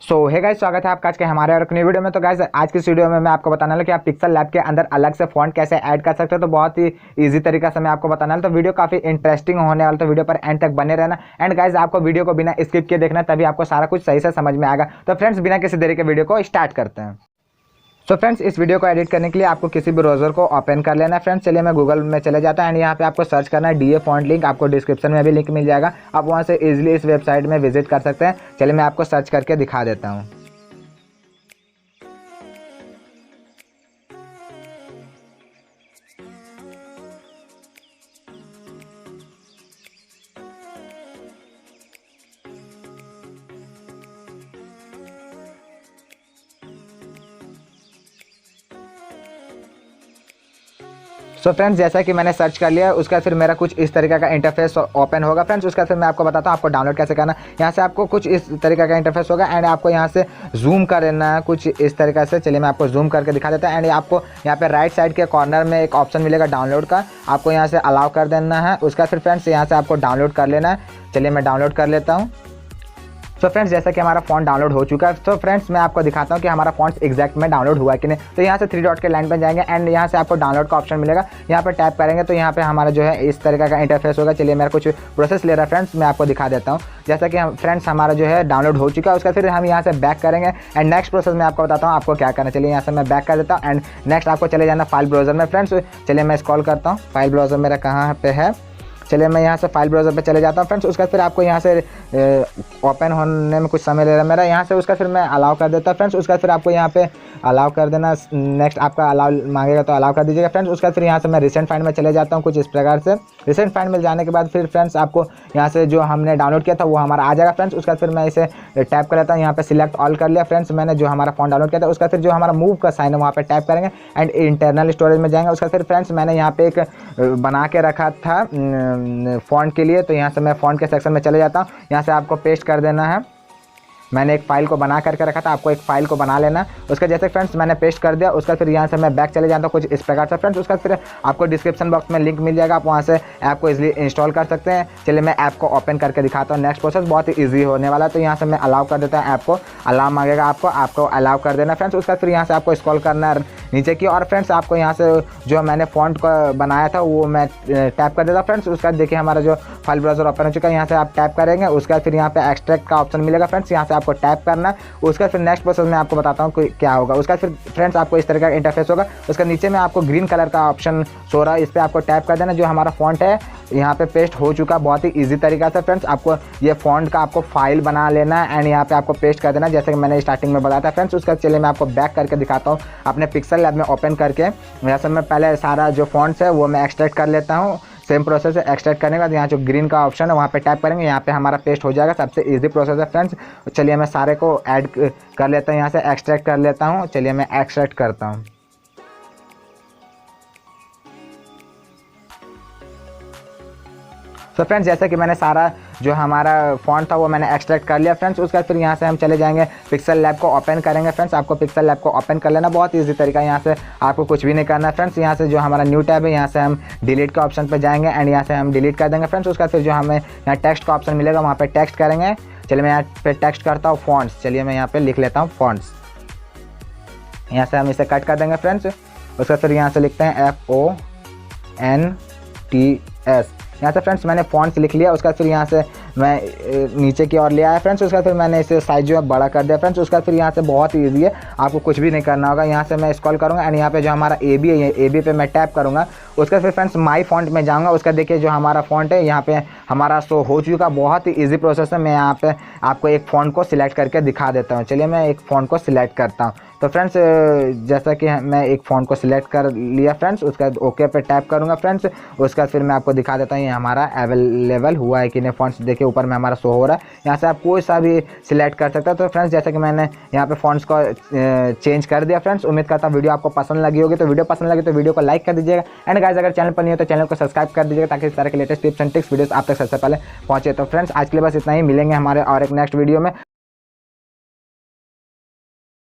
Hey guys, स्वागत है आपका आज के हमारे और एक नई वीडियो में। तो गाइस आज की इस वीडियो में मैं आपको बताने वाला कि आप पिक्सल लैब के अंदर अलग से फॉन्ट कैसे ऐड कर सकते हो। तो बहुत ही इजी तरीका से मैं आपको बताने वाला। तो वीडियो काफी इंटरेस्टिंग होने वाला, तो वीडियो पर एंड तक बने रहना। एंड गाइस आपको वीडियो को बिना स्किप किए देखना, तभी आपको सारा कुछ सही से समझ में आएगा। तो फ्रेंड्स बिना किसी देरी के वीडियो को स्टार्ट करते हैं। तो फ्रेंड्स इस वीडियो को एडिट करने के लिए आपको किसी भी ब्राउज़र को ओपन कर लेना है। फ्रेंड्स चलिए मैं गूगल में चले जाता हूँ एंड यहाँ पे आपको सर्च करना है डीए फॉन्ट लिंक। आपको डिस्क्रिप्शन में भी लिंक मिल जाएगा, आप वहाँ से इजीली इस वेबसाइट में विजिट कर सकते हैं। चलिए मैं आपको सर्च करके दिखा देता हूँ। सो फ्रेंड्स जैसा कि मैंने सर्च कर लिया, उसका फिर मेरा कुछ इस तरीके का इंटरफेस ओपन होगा। फ्रेंड्स उसका फिर मैं आपको बताता हूँ आपको डाउनलोड कैसे करना। यहाँ से आपको कुछ इस तरीके का इंटरफेस होगा एंड आपको यहाँ से जूम कर लेना है कुछ इस तरीके से। चलिए मैं आपको जूम करके दिखा देता हूँ। एंड आपको यहाँ पे राइट साइड के कॉर्नर में एक ऑप्शन मिलेगा डाउनलोड का, आपको यहाँ से अलाउ कर देना है। उसका फिर फ्रेंड्स यहाँ से आपको डाउनलोड कर लेना है। चलिए मैं डाउनलोड कर लेता हूँ। तो फ्रेंड्स जैसा कि हमारा फ़ॉन्ट डाउनलोड हो चुका है, तो फ्रेंड्स मैं आपको दिखाता हूँ कि हमारा फ़ॉन्ट एग्जैक्ट में डाउनलोड हुआ है कि नहीं। तो यहाँ से 3 डॉट के लाइन पर जाएंगे एंड यहाँ से आपको डाउनलोड का ऑप्शन मिलेगा। यहाँ पर टैप करेंगे तो यहाँ पे हमारा जो है इस तरीके का इंटरफेस होगा। चलिए मेरा कुछ प्रोसेस ले रहा है फ्रेंड्स, मैं आपको दिखा देता हूँ। जैसा कि फ्रेंड्स हमारा जो है डाउनलोड हो चुका है, उसका फिर हम यहाँ से बैक करेंगे एंड नेक्स्ट प्रोसेस में आपको बताता हूँ आपको क्या करना है। चलिए यहाँ से मैं बैक कर देता हूँ एंड नेक्स्ट आपको चले जाना फाइल ब्राउज़र में। फ्रेंड्स चलिए मैं स्क्रॉल करता हूँ, फाइल ब्राउज़र मेरा कहाँ पे है। चलिए मैं यहाँ से फाइल ब्राउज़र पे चले जाता हूँ फ्रेंड्स। उसका फिर आपको यहाँ से ओपन होने में कुछ समय ले रहा है मेरा। यहाँ से उसका फिर मैं अलाउ कर देता हूँ फ्रेंड्स। उसका फिर आपको यहाँ पे अलाउ कर देना। नेक्स्ट आपका अलाउ मांगेगा तो अलाउ कर दीजिएगा फ्रेंड्स। उसका फिर यहाँ से मैं रिसेंट फाइंड में चले जाता हूँ कुछ इस प्रकार से। रिसेंट फाइंड में जाने के बाद फिर फ्रेंड्स आपको यहाँ से जो हमने डाउनलोड किया था वो हमारा आ जाएगा फ्रेंड्स। उसका फिर मैं इसे टैप कर लेता हूँ, यहाँ पे सिलेक्ट ऑल कर लिया फ्रेंड्स मैंने जो हमारा फ़ॉन्ट डाउनलोड किया था। उसका फिर जो हमारा मूव का साइन है वहाँ पे टैप करेंगे एंड इंटरनल स्टोरेज में जाएंगे। उसका फिर फ्रेंड्स मैंने यहाँ पे एक बना के रखा था फ़ॉन्ट के लिए, तो यहाँ से मैं फ़ॉन्ट के सेक्शन में चले जाता हूँ। यहाँ से आपको पेस्ट कर देना है। मैंने एक फ़ाइल को बना करके रखा था, आपको एक फ़ाइल को बना लेना। उसका जैसे फ्रेंड्स मैंने पेस्ट कर दिया, उसका फिर यहाँ से मैं बैक चले जाता हूँ कुछ इस प्रकार से फ्रेंड्स। उसका फिर आपको डिस्क्रिप्शन बॉक्स में लिंक मिल जाएगा, आप वहाँ से ऐप को इजीली इंस्टॉल कर सकते हैं। चलिए मैं ऐप को ओपन करके दिखाता हूँ। नेक्स्ट प्रोसेस बहुत ही ईजी होने वाला है। तो यहाँ से मैं अलाउ कर देता हूँ ऐप को, अलाउ मांगेगा आपको अलाउ कर देना फ्रेंड्स। उसका फिर यहाँ से आपको स्क्रॉल करना है नीचे की और फ्रेंड्स आपको यहाँ से जो मैंने फ़ॉन्ट को बनाया था वो मैं टैप कर देता फ्रेंड्स। उसका देखिए हमारा जो फाइल ब्राउज़र ओपन हो चुका है, यहाँ से आप टैप करेंगे। उसका फिर यहाँ पे एक्सट्रैक्ट का ऑप्शन मिलेगा फ्रेंड्स, यहाँ से आपको टैप करना। उसका फिर नेक्स्ट प्रोसेस में आपको बताता हूँ क्या होगा। उसका फिर फ्रेंड्स आपको इस तरह का इंटरफेस होगा। उसका नीचे में आपको ग्रीन कलर का ऑप्शन सो रहा है, इस पर आपको टैप कर देना। जो हमारा फ़ॉन्ट है यहाँ पे पेस्ट हो चुका, बहुत ही इजी तरीका से फ्रेंड्स। आपको ये फ़ॉन्ट का आपको फाइल बना लेना है एंड यहाँ पे आपको पेस्ट कर देना जैसे कि मैंने स्टार्टिंग में बताया था फ्रेंड्स। उसका चलिए मैं आपको बैक करके दिखाता हूँ अपने पिक्सल लैब में ओपन करके। वैसे मैं पहले सारा जो फ़ॉन्ट्स है वो मैं एक्सट्रैक्ट कर लेता हूँ। सेम प्रोसेस है, एक्सट्रैक्ट करने के बाद यहाँ जो ग्रीन का ऑप्शन है वहाँ पे टैप करेंगे, यहाँ पे हमारा पेस्ट हो जाएगा। सबसे इजी प्रोसेस है फ्रेंड्स। चलिए मैं सारे को ऐड कर लेता हूँ, यहाँ से एक्सट्रैक्ट कर लेता हूँ। चलिए मैं एक्सट्रैक्ट करता हूँ। तो फ्रेंड्स जैसे कि मैंने सारा जो हमारा फ़ॉन्ट था वो मैंने एक्सट्रैक्ट कर लिया फ्रेंड्स। उसका फिर यहाँ से हम चले जाएंगे पिक्सल लैब को ओपन करेंगे फ्रेंड्स। आपको पिक्सल लैब को ओपन कर लेना, बहुत इजी तरीका है। यहाँ से आपको कुछ भी नहीं करना फ्रेंड्स। यहाँ से जो हमारा न्यू टैब है यहाँ से हम डिलीट के ऑप्शन पर जाएंगे एंड यहाँ से हम डिलीट कर देंगे फ्रेंड्स। उसका फिर जो हमें यहाँ टेक्स्ट का ऑप्शन मिलेगा वहाँ पर टेक्स्ट करेंगे। चलिए मैं यहाँ पे टेक्स्ट करता हूँ फ़ॉन्ट्स। चलिए मैं यहाँ पर लिख लेता हूँ फ़ॉन्ट्स। यहाँ से हम इसे कट कर देंगे फ्रेंड्स। उसका फिर यहाँ से लिखते हैं FONTS। यहाँ से फ्रेंड्स मैंने फ़ॉन्ट्स लिख लिया। उसका फिर यहाँ से मैं नीचे की ओर ले आया फ्रेंड्स। उसका फिर मैंने इसे साइज जो है बड़ा कर दिया फ्रेंड्स। उसका फिर यहाँ से बहुत ही ईजी है, आपको कुछ भी नहीं करना होगा। यहाँ से मैं स्क्रॉल करूँगा एंड यहाँ पे जो हमारा AB है, AB पे मैं टैप करूँगा। उसका फिर फ्रेंड्स माई फ़ॉन्ट में जाऊँगा। उसका देखिए जो हमारा फ़ॉन्ट है यहाँ पे हमारा शो हो चुका, बहुत ही ईजी प्रोसेस है। मैं यहाँ पे आपको एक फ़ॉन्ट को सिलेक्ट करके दिखा देता हूँ। चलिए मैं एक फ़ॉन्ट को सिलेक्ट करता हूँ। तो फ्रेंड्स जैसा कि मैं एक फ़ॉन्ट को सिलेक्ट कर लिया फ्रेंड्स, उसका ओके पे टैप करूँगा फ्रेंड्स। उसका फिर मैं आपको दिखा देता हूँ ये हमारा अवेलेबल हुआ है कि नहीं। फ़ॉन्ट्स देखिए ऊपर में हमारा शो हो रहा है, यहाँ से आप कोई सा भी सिलेक्ट कर सकते हो। तो फ्रेंड्स जैसा कि मैंने यहाँ पे फ़ॉन्ट्स को चेंज कर दिया फ्रेंड्स। उम्मीद करता हूँ वीडियो आपको पसंद लगी होगी। तो वीडियो पसंद लगी तो वीडियो को लाइक कर दीजिएगा एंड गाइस अगर चैनल पर नहीं हो तो चैनल को सब्सक्राइब कर दीजिएगा ताकि इस तरह के latest tips and tricks videos आप तक सबसे पहले पहुँचे। तो फ्रेंड्स आज के लिए बस इतना ही, मिलेंगे हमारे और एक नेक्स्ट वीडियो में।